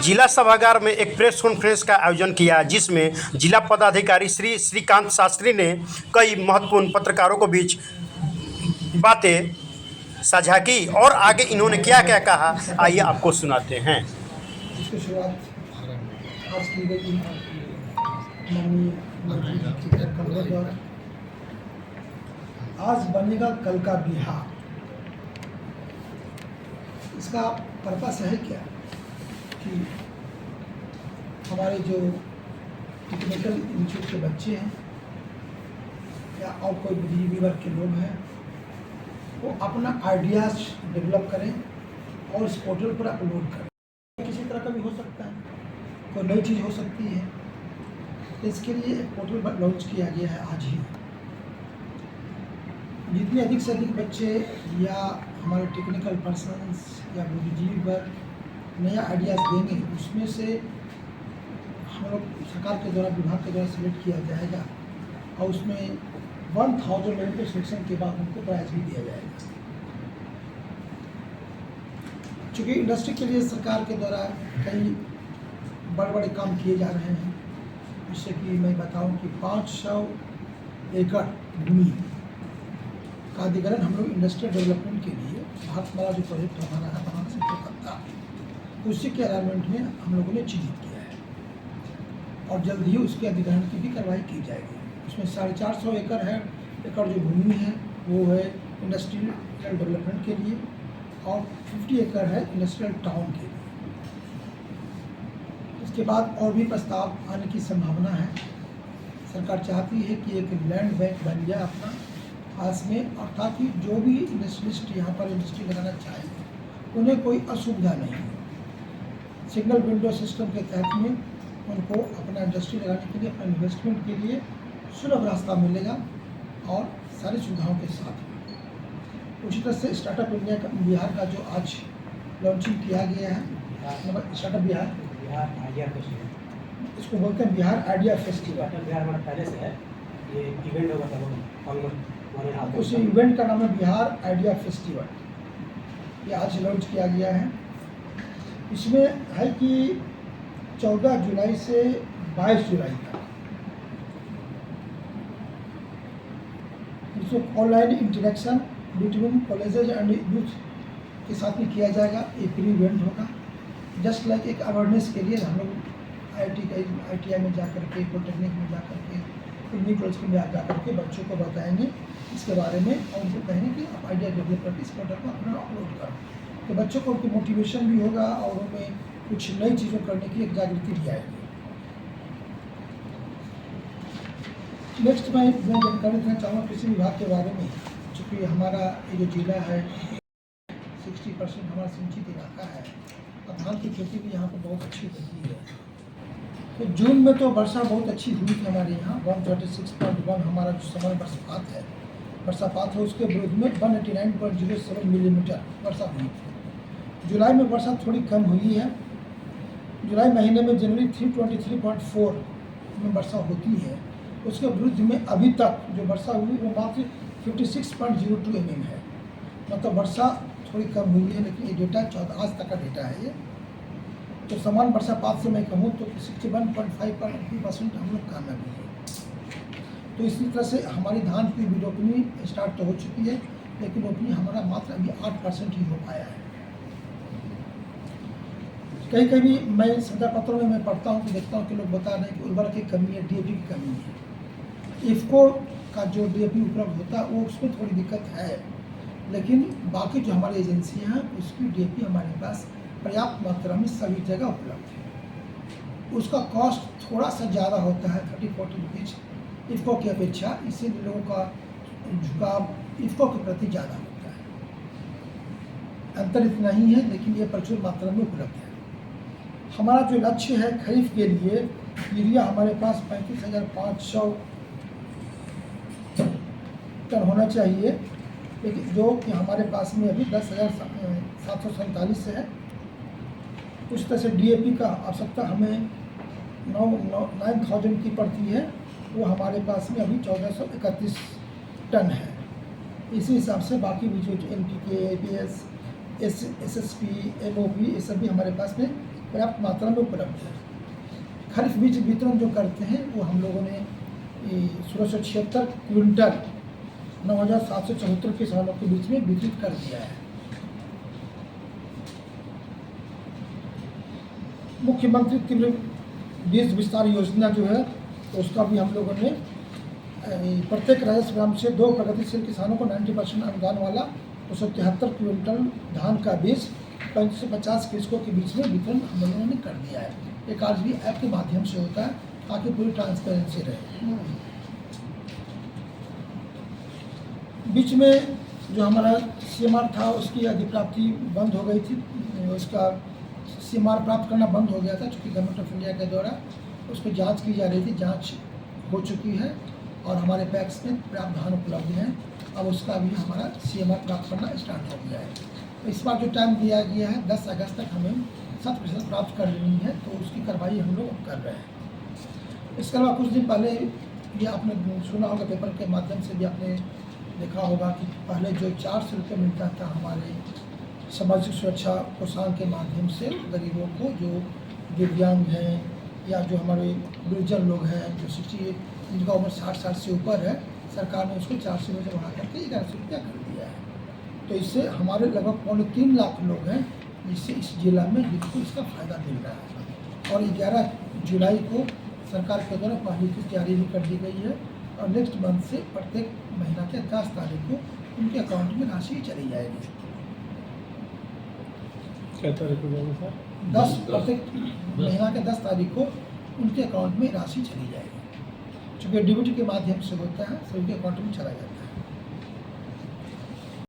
जिला सभागार में एक प्रेस कॉन्फ्रेंस का आयोजन किया, जिसमें जिला पदाधिकारी श्री श्रीकांत शास्त्री ने कई महत्वपूर्ण पत्रकारों को बीच बातें साझा की और आगे इन्होंने क्या क्या कहा, आइए आपको सुनाते हैं। इसकी शुरुआत आज की गई माननीय मंत्री जी के कमरे द्वारा। आज बनेगा कल का बिहार, इसका पर्पस है क्या कि हमारे जो टेक्निकल इंस्टीट्यूट के बच्चे हैं या और कोई बिजली वर्ग के लोग हैं वो अपना आइडियाज़ डेवलप करें और इस पोर्टल पर अपलोड करें। किसी तरह का भी हो सकता है, कोई नई चीज़ हो सकती है, तो इसके लिए एक पोर्टल लॉन्च किया गया है आज ही। जितने अधिक से अधिक बच्चे या हमारे टेक्निकल पर्सन्स या बुद्धिजीवी वर्ग नया आइडियाज़ देंगे, उसमें से हम लोग सरकार के द्वारा विभाग के द्वारा सिलेक्ट किया जाएगा और उसमें 1000 लेवल के सिलेक्शन के बाद उनको प्राइज़ भी दिया जाएगा। चूँकि इंडस्ट्री के लिए सरकार के द्वारा कई बड़े बड़े काम किए जा रहे हैं, जिससे कि मैं बताऊं कि 500 एकड़ भूमि का अधिग्रहण हम लोग इंडस्ट्रियल डेवलपमेंट के लिए भारतमाला जो प्रोजेक्ट हमारा है बनाना से कोलकाता, उसी के अलाइनमेंट में हम लोगों ने चिन्हित किया है और जल्द ही उसके अधिग्रहण की भी कार्रवाई की जाएगी। उसमें 450 एकड़ जो भूमि है वो है इंडस्ट्रियल डेवलपमेंट के लिए और 50 एकड़ है इंडस्ट्रियल टाउन के लिए। इसके बाद और भी प्रस्ताव आने की संभावना है। सरकार चाहती है कि एक लैंड बैंक बन जाए अपना पास में, और ताकि जो भी इंडस्ट्रियलिस्ट यहाँ पर इंडस्ट्री लगाना चाहे उन्हें कोई असुविधा नहीं हो। सिंगल विंडो सिस्टम के तहत में उनको अपना इंडस्ट्री लगाने के लिए, अपना इन्वेस्टमेंट के लिए सुलभ रास्ता मिलेगा और सारी सुविधाओं के साथ। उसी तरह से स्टार्टअप इंडिया का बिहार का जो आज लॉन्चिंग किया गया है, स्टार्टअप बिहार आइडिया फेस्टिवल, इसको बोलते हैं बिहार आइडिया फेस्टिवल। बिहार हमारा पहले से है, ये इवेंट होगा था उस इवेंट का नाम है बिहार आइडिया फेस्टिवल। ये आज लॉन्च किया गया है। इसमें है कि 14 जुलाई से 22 जुलाई तक इसमें online interaction between colleges and youth के साथ में किया जाएगा। एक प्री इवेंट होगा, जस्ट लाइक एक अवेयरनेस के लिए हम लोग IITI में जा करके, पॉलिटेक्निक में जा करके, इंजीनियरिंग कॉलेज में जा करके बच्चों को बताएंगे इसके बारे में और उनको कहेंगे कि आप आइडिया डेवलप करके इस पोर्टल को अपना अपलोड करो, तो बच्चों को उनकी मोटिवेशन भी होगा और उनमें कुछ नई चीज़ों करने की एक जागृति भी आएगी। नेक्स्ट मैं जानकारी देना चाहूँगा कृषि विभाग के बारे में। चूँकि हमारा ये जो जिला है 60% हमारा सिंचित इलाका है और धान की खेती भी यहाँ पर बहुत अच्छी होती है। तो जून में तो वर्षा बहुत अच्छी हुई थी हमारे यहाँ। 136.1 हमारा जो समय बरसापात है उसके विरुद्ध में 189.07 मिलीमीटर वर्षा हुई थी। जुलाई में वर्षा थोड़ी कम हुई है। जुलाई महीने में जनवरी 323.4 में वर्षा होती है, उसके विरुद्ध में अभी तक जो वर्षा हुई वो मात्र 56.02 mm है। मतलब वर्षा थोड़ी कम हुई है, लेकिन ये डेटा आज तक का डेटा है ये। तो समान वर्षापात से मैं कहूँ तो 61.5% हम लोग कामयाबी है। तो इसी तरह से हमारी धान की भी रोपनी स्टार्ट तो हो चुकी है, लेकिन रोपनी हमारा मात्र अभी 8% ही हो पाया है। कहीं कहीं मैं समाचार पत्रों में मैं पढ़ता हूँ कि देखता हूँ कि लोग बता रहे हैं कि उर्वरक की कमी है, DAP की कमी है। इफ्को का जो DAP उपलब्ध होता है वो उसमें थोड़ी दिक्कत है, लेकिन बाकी जो हमारी एजेंसियाँ हैं उसकी DAP हमारे पास पर्याप्त मात्रा में सभी जगह उपलब्ध है। उसका कॉस्ट थोड़ा सा ज़्यादा होता है, 30-40 रुपीज़ इफ्को की अपेक्षा, इसीलिए लोगों का झुकाव इफ्को के प्रति ज़्यादा होता है। अंतर इतना ही है, लेकिन ये प्रचुर मात्रा में उपलब्ध है। हमारा जो लक्ष्य है खरीफ के लिए यूरिया हमारे पास 35,500 टन होना चाहिए, लेकिन जो कि हमारे पास में अभी 10,747 है। उस तरह से DAP का आवश्यकता हमें 9,000 की पड़ती है, वो हमारे पास में अभी 1431 टन है। इसी हिसाब से बाकी भी जो NPK, APS, SSP, MOP ये सब भी हमारे पास में पर्याप्त मात्रा में उपलब्ध है। खरीफ बीज वितरण जो करते हैं वो हम लोगों ने 1676 क्विंटल 9,774 किसानों के बीच में वितरित कर दिया है। मुख्यमंत्री तीव्र बीज विस्तार योजना जो है तो उसका भी हम लोगों ने प्रत्येक राजस्व ग्राम से 2 प्रगतिशील किसानों को 90% अनुदान वाला 273 क्विंटल धान का बीज 35 से 50 कृषकों के बीच में वितरण हम लोगों ने कर दिया है। ये कार्य भी ऐप के माध्यम से होता है ताकि पूरी ट्रांसपेरेंसी रहे। बीच में जो हमारा CMR था उसकी अधिप्राप्ति बंद हो गई थी, उसका CMR प्राप्त करना बंद हो गया था चूँकि गवर्नमेंट ऑफ इंडिया के द्वारा उसकी जांच की जा रही थी। जांच हो चुकी है और हमारे पैक्स में पर्याप्त धान उपलब्ध है। अब उसका भी हमारा CMR प्राप्त करना स्टार्ट हो गया है। तो इस बार जो टाइम दिया गया है 10 अगस्त तक हमें 100% प्राप्त कर लेनी है, तो उसकी कार्रवाई हम लोग कर रहे हैं। इसके अलावा कुछ दिन पहले ये आपने सुना होगा, पेपर के माध्यम से भी आपने देखा होगा कि पहले जो 400 रुपये मिलता था हमारे सामाजिक सुरक्षा कोषांग के माध्यम से गरीबों को, जो दिव्यांग हैं या जो हमारे वृद्धजन लोग हैं जो 60 जिनका उम्र 60 साल से ऊपर है, सरकार ने उसको 400 रुपये से बढ़ा करके 1100 रुपया कर दिया है। तो इससे हमारे लगभग 3.25 लाख लोग हैं जिससे इस जिला में जिनको इसका फ़ायदा मिल रहा है। और 11 जुलाई को सरकार के द्वारा पहली किस्त जारी भी कर दी गई है और नेक्स्ट मंथ से प्रत्येक महीना के 10 तारीख को उनके अकाउंट में राशि चली जाएगी। क्या तारीख को जाएगी सर? 10 प्रत्येक महीना के 10 तारीख को उनके अकाउंट में राशि चली जाएगी। चूँकि DBT के माध्यम से होता है, सभी के अकाउंट में चला जाता है।